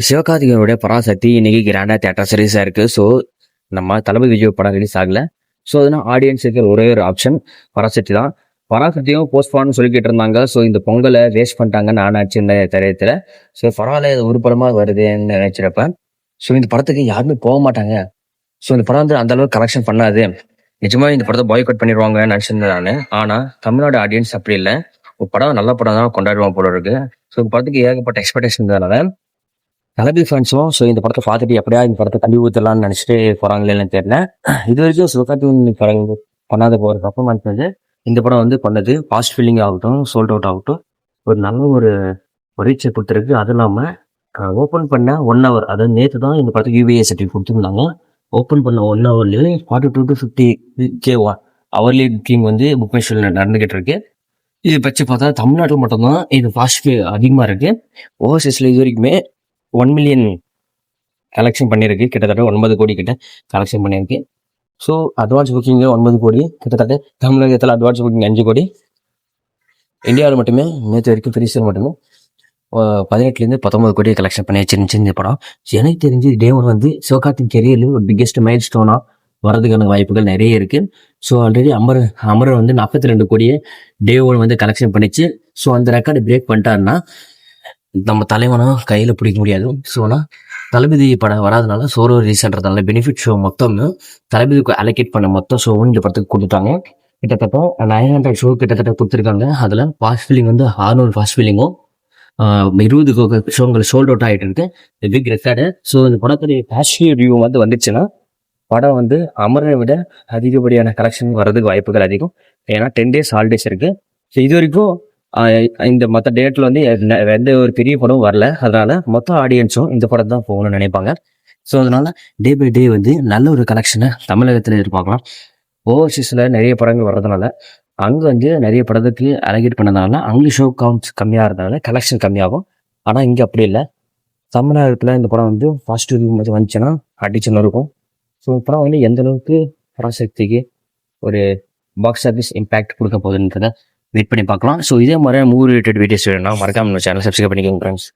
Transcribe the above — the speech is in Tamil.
சிவகார்த்திகேயனுடைய பராசக்தி இன்னைக்கு கிராண்டா தியேட்டர் சீரிஸாக இருக்குது. ஸோ நம்ம தளபதி விஜய் படம் ரிலீஸ் ஆகலை. ஸோ அதனால் ஆடியன்ஸ் இருக்கிற ஒரே ஒரு ஆப்ஷன் பராசக்தி தான். பராசக்தியும் போஸ்ட்பான்னு சொல்லிக்கிட்டு இருந்தாங்க. ஸோ இந்த பொங்கலை வேஸ்ட் பண்ணிட்டாங்கன்னு நான் நினச்சிருந்த தெரியத்தில். ஸோ பரவாயில்ல, இது ஒரு படமாக வருதுன்னு நினைச்சிருப்ப. ஸோ இந்த படத்துக்கு யாருமே போக மாட்டாங்க. ஸோ இந்த படம் வந்து அந்த அளவுக்கு கலெக்ஷன் பண்ணாது, நிஜமாக இந்த படத்தை பாய்காட் பண்ணிடுவாங்கன்னு நினச்சிருந்தேன் நான். ஆனால் தமிழ்நாடு ஆடியன்ஸ் அப்படி இல்லை. ஒரு படம் நல்ல படம் தான் கொண்டாடுவாங்க போல இருக்கு. ஸோ இந்த படத்துக்கு ஏகப்பட்ட எக்ஸ்பெக்டேஷன் இருந்ததுனால தளபதி ஃபேன்ஸும் ஸோ இந்த படத்தை பார்த்துட்டு எப்படியா இந்த படத்தை கண்டி ஊற்றலாம்னு நினச்சிட்டு போகிறாங்களேன்னு தெரியல. இது வரைக்கும் சிவகார்த்திகேயன் படம் பண்ணாத போகிற பர்ஃபார்மன்ஸ் வந்து இந்த படம் வந்து பண்ணது பாஸ்ட் ஃபீலிங் ஆகட்டும், சோல்ட் அவுட் ஆகட்டும், ஒரு நல்ல ஒரு ரீச்சை கொடுத்துருக்கு. அதுவும் இல்லாமல் ஓப்பன் பண்ண 1 hour, அதாவது நேற்று தான் இந்த படத்துக்கு யூபிஏ சர்டிஃபிகேட் கொடுத்துருந்தாங்க. ஓப்பன் பண்ண 1 hourலேயே 42 to 50K ஹவர்லி புக்கிங் வந்து புக் மை ஷோல நடந்துகிட்டு இருக்கு. இது பற்றி பார்த்தா தமிழ்நாட்டில் மட்டும்தான் இது ஃபாஸ்ட் அதிகமாக இருக்கு. ஓவர்சீஸில் இது வரைக்குமே 1 million கலெக்ஷன் பண்ணியிருக்கு. கிட்டத்தட்ட 9 கோடி கிட்ட கலெக்ஷன் பண்ணியிருக்கு. ஸோ அட்வான்ஸ் புக்கிங் 9 கோடி, கிட்டத்தட்ட தமிழகத்தில் அட்வான்ஸ் புக்கிங் 5 கோடி. இந்தியாவில் மட்டுமே நேற்று வரைக்கும் ஃப்ரீசர் மட்டுமே 18 to 19 கோடி கலெக்ஷன் பண்ணி வச்சிருந்துச்சு இந்த படம். எனக்கு தெரிஞ்சு டே 1 வந்து சிவகார்த்திகேயன் கெரியரில் ஒரு பிக்கெஸ்ட் மைல் ஸ்டோனாக வரதுக்கான வாய்ப்புகள் நிறைய இருக்குது. ஸோ ஆல்ரெடி அமர் வந்து 42 கோடியை டே 1 வந்து கலெக்ஷன் பண்ணிச்சு. ஸோ அந்த ரெக்கார்டு பிரேக் பண்ணிட்டாருன்னா நம்ம தலைவனும் கையில் பிடிக்க முடியாது. ஸோ ஆனால் தளபதி படம் வராதனால சோலோ ரிலீஸ்ன்றதுனால பெனிஃபிட் ஷோ மொத்தம் தளபதிக்கு அலோகேட் பண்ண மொத்தம் ஷோவும் இந்த படத்துக்கு கொடுத்துட்டாங்க. கிட்டத்தட்ட 900 ஷோ கிட்டத்தட்ட கொடுத்துருக்காங்க. அதில் ஃபாஸ்ட் ஃபீலிங் வந்து 600 ஃபாஸ்ட் ஃபீலிங்கும் 20 ஷோங்கள் சோல்ட் அவுட் ஆகிட்டு இருக்கு. Big record. ஸோ இந்த படத்துடைய பாசிட்டிவ் ரிவ்யூ வந்து வந்துச்சுன்னா படம் வந்து அமரை விட அதிகப்படியான கலெக்ஷன் வர்றதுக்கு வாய்ப்புகள் அதிகம். ஏன்னா 10 days ஹாலிடேஸ் இருக்குது. ஸோ இது வரைக்கும் இந்த மற்ற டேட்டில் வந்து எந்த ஒரு பெரிய படம் வரல. அதனால மொத்த ஆடியன்ஸும் இந்த படம் தான் போகணும்னு நினைப்பாங்க. ஸோ அதனால டே பை டே வந்து நல்ல ஒரு கலெக்ஷனை தமிழகத்தில் எதிர்பார்க்கலாம். ஓவர்சீஸில் நிறைய படங்கள் வர்றதுனால அங்கே வந்து நிறைய படத்துக்கு அலகேட் பண்ணதுனால அங்கே ஷோ கவுண்ட்ஸ் கம்மியாக இருந்ததுனால கலெக்ஷன் கம்மியாகும். ஆனால் இங்கே அப்படி இல்லை. தமிழகத்தில் இந்த படம் வந்து ஃபர்ஸ்ட் ரிவ்யூ வந்துச்சுன்னா அடிச்சுன்னு இருக்கும். ஸோ இந்த படம் வந்து எந்த அளவுக்கு பராசக்திக்கு ஒரு பாக்ஸ் ஆஃபீஸ் இம்பேக்ட் கொடுக்க போகுதுன்றதை வெயிட் பண்ணி பார்க்கலாம். ஸோ இதே மாதிரி மூவி ரிலேட்டட் வீடியோஸ் வேணும்னா மறக்காம நம்ம சேனல் சப்ஸ்கிரைப் பண்ணிக்கோங்க ஃப்ரெண்ட்ஸ்.